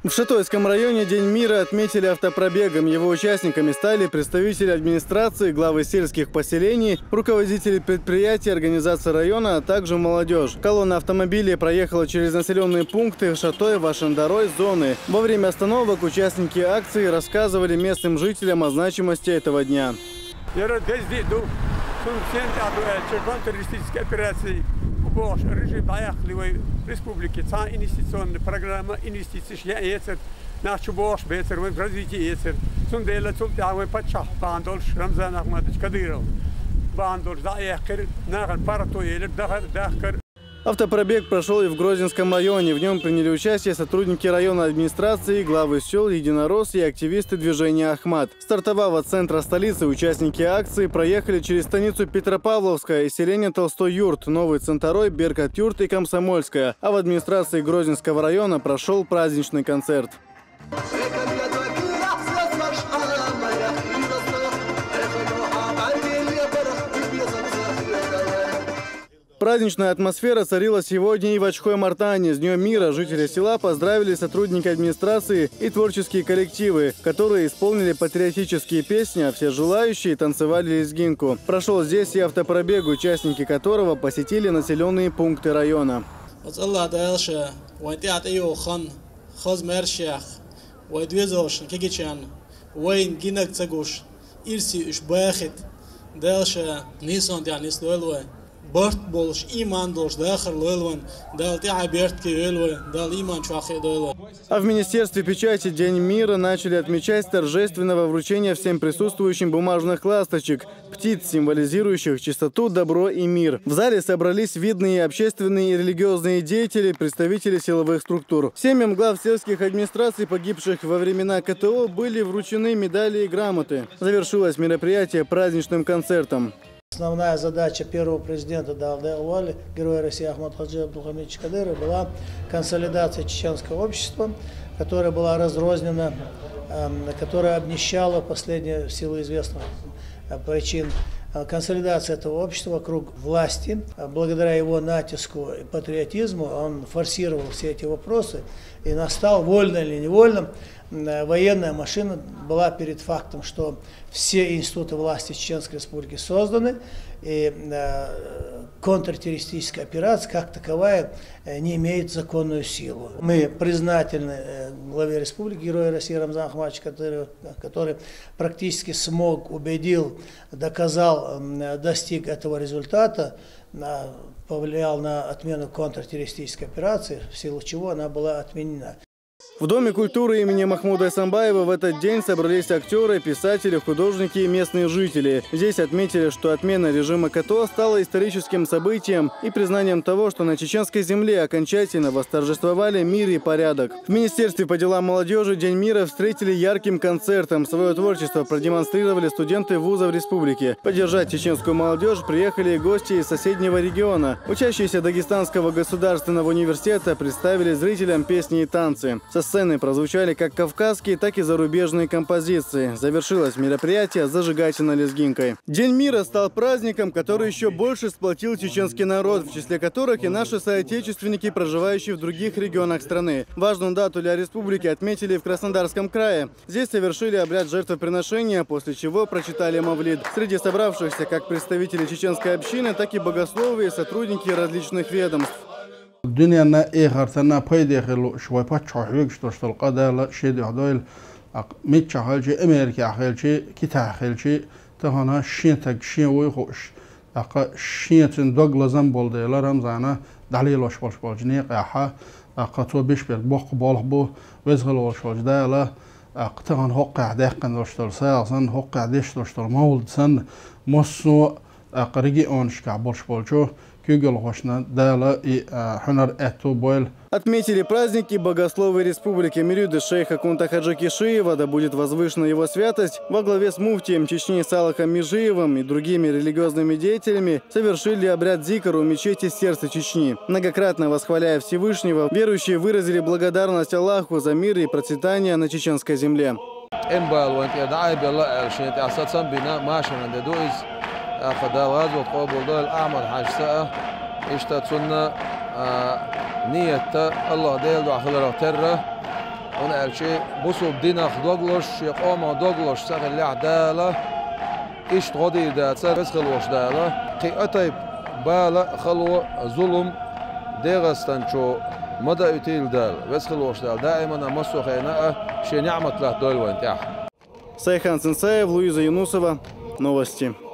В Шатойском районе День мира отметили автопробегом. Его участниками стали представители администрации, главы сельских поселений, руководители предприятий, организаций района, а также молодежь. Колонна автомобилей проехала через населенные пункты Шатой, Вашендарой, зоны. Во время остановок участники акции рассказывали местным жителям о значимости этого дня. Режим аяхливой республики, та инвестиционная программа инвестиций яйцер, наш бош бецер в развитии яйцер, сундела цултявый подчах, бандольш Рамзан Ахмадович Кадыров, бандольш заехер, наган паратуэлер, дахкар. Автопробег прошел и в Грозинском районе. В нем приняли участие сотрудники районной администрации, главы сел, единороссы и активисты движения «Ахмат». Стартовав от центра столицы, участники акции проехали через станицу Петропавловская и селение Толстой-Юрт, Новый Центарой, Беркат-Юрт и Комсомольская. А в администрации Грозинского района прошел праздничный концерт. Праздничная атмосфера царила сегодня и в Ачхой-Мартане. С Днем мира жители села поздравили сотрудники администрации и творческие коллективы, которые исполнили патриотические песни, а все желающие танцевали лезгинку. Прошел здесь и автопробег, участники которого посетили населенные пункты района. برت بولش ایمان داشت داخل لولوان دالتی عبرت کی لولوان دال ایمان شاخه لولوان. А в Министерстве печати День мира начали отмечать с торжественного вручения всем присутствующим бумажных ласточек, птиц, символизирующих чистоту, добро и мир. В зале собрались видные общественные и религиозные деятели, представители силовых структур. Семьям глав сельских администраций, погибших во времена КТО, были вручены медали и грамоты. Завершилось мероприятие праздничным концертом. Основная задача первого президента Далде-Ували, героя России Ахмад Хаджи Абдулхамидовича Кадырова, была консолидация чеченского общества, которая была разрознена, которая обнищала последние в силу известных причин. Консолидация этого общества вокруг власти, благодаря его натиску и патриотизму, он форсировал все эти вопросы и настал, вольно или невольно, военная машина была перед фактом, что все институты власти Чеченской Республики созданы, и контртеррористическая операция как таковая не имеет законную силу. Мы признательны главе республики, герою России Рамзану Ахмадовичу Кадырову, который практически смог, убедил, доказал, достиг этого результата, повлиял на отмену контртеррористической операции, в силу чего она была отменена. В Доме культуры имени Махмуда Эсамбаева в этот день собрались актеры, писатели, художники и местные жители. Здесь отметили, что отмена режима КТО стала историческим событием и признанием того, что на чеченской земле окончательно восторжествовали мир и порядок. В Министерстве по делам молодежи День мира встретили ярким концертом. Свое творчество продемонстрировали студенты вузов республики. Поддержать чеченскую молодежь приехали и гости из соседнего региона. Учащиеся Дагестанского государственного университета представили зрителям песни и танцы. Со сцены прозвучали как кавказские, так и зарубежные композиции. Завершилось мероприятие зажигательной лезгинкой. День мира стал праздником, который еще больше сплотил чеченский народ, в числе которых и наши соотечественники, проживающие в других регионах страны. Важную дату для республики отметили в Краснодарском крае. Здесь совершили обряд жертвоприношения, после чего прочитали мавлид. Среди собравшихся как представители чеченской общины, так и богословы и сотрудники различных ведомств. Dünyanın eğartana paydaşlı şuaypa çahıyık ştoştol qadala şeydi adayl mit çahılçı Amerika xelçi kita xelçi tahana şintak şinoy xoş aqa şintin doglazan boldalar ramzana daliloş bolşbolcni qaha aqa to beş bir boq bolq bu vezgil olşojdala aqtagan hoqqa daqan dostol sağsan hoqqa deştol mawlsan mosu aqrigi onşka bolşbolçu. Отметили праздники богословы республики Мерюды шейха Кунта Хаджи Кишиева, да будет возвышена его святость, во главе с муфтием Чечни Салахом Межиевым и другими религиозными деятелями совершили обряд зикр у мечети сердца Чечни. Многократно восхваляя Всевышнего, верующие выразили благодарность Аллаху за мир и процветание на чеченской земле. خدال غازو قبول دول أعمل حاج ساعة إشتات سنة نية الله ديل دو أخذ ترة أنا ألشي بوسو بدينا خدوغلوش يقوم دوغلوش ساق اللي عدالة إيش تغدي داتسا بس خلوش دالة قي أتايب بالا خلو ظلم ديغستان شو مدى يتيل دال بس خلوش دال دائما مسو خينا شي نعمة له دول وانتاح. Сайхан Сенсаев, Луиза Юнусова. Новости.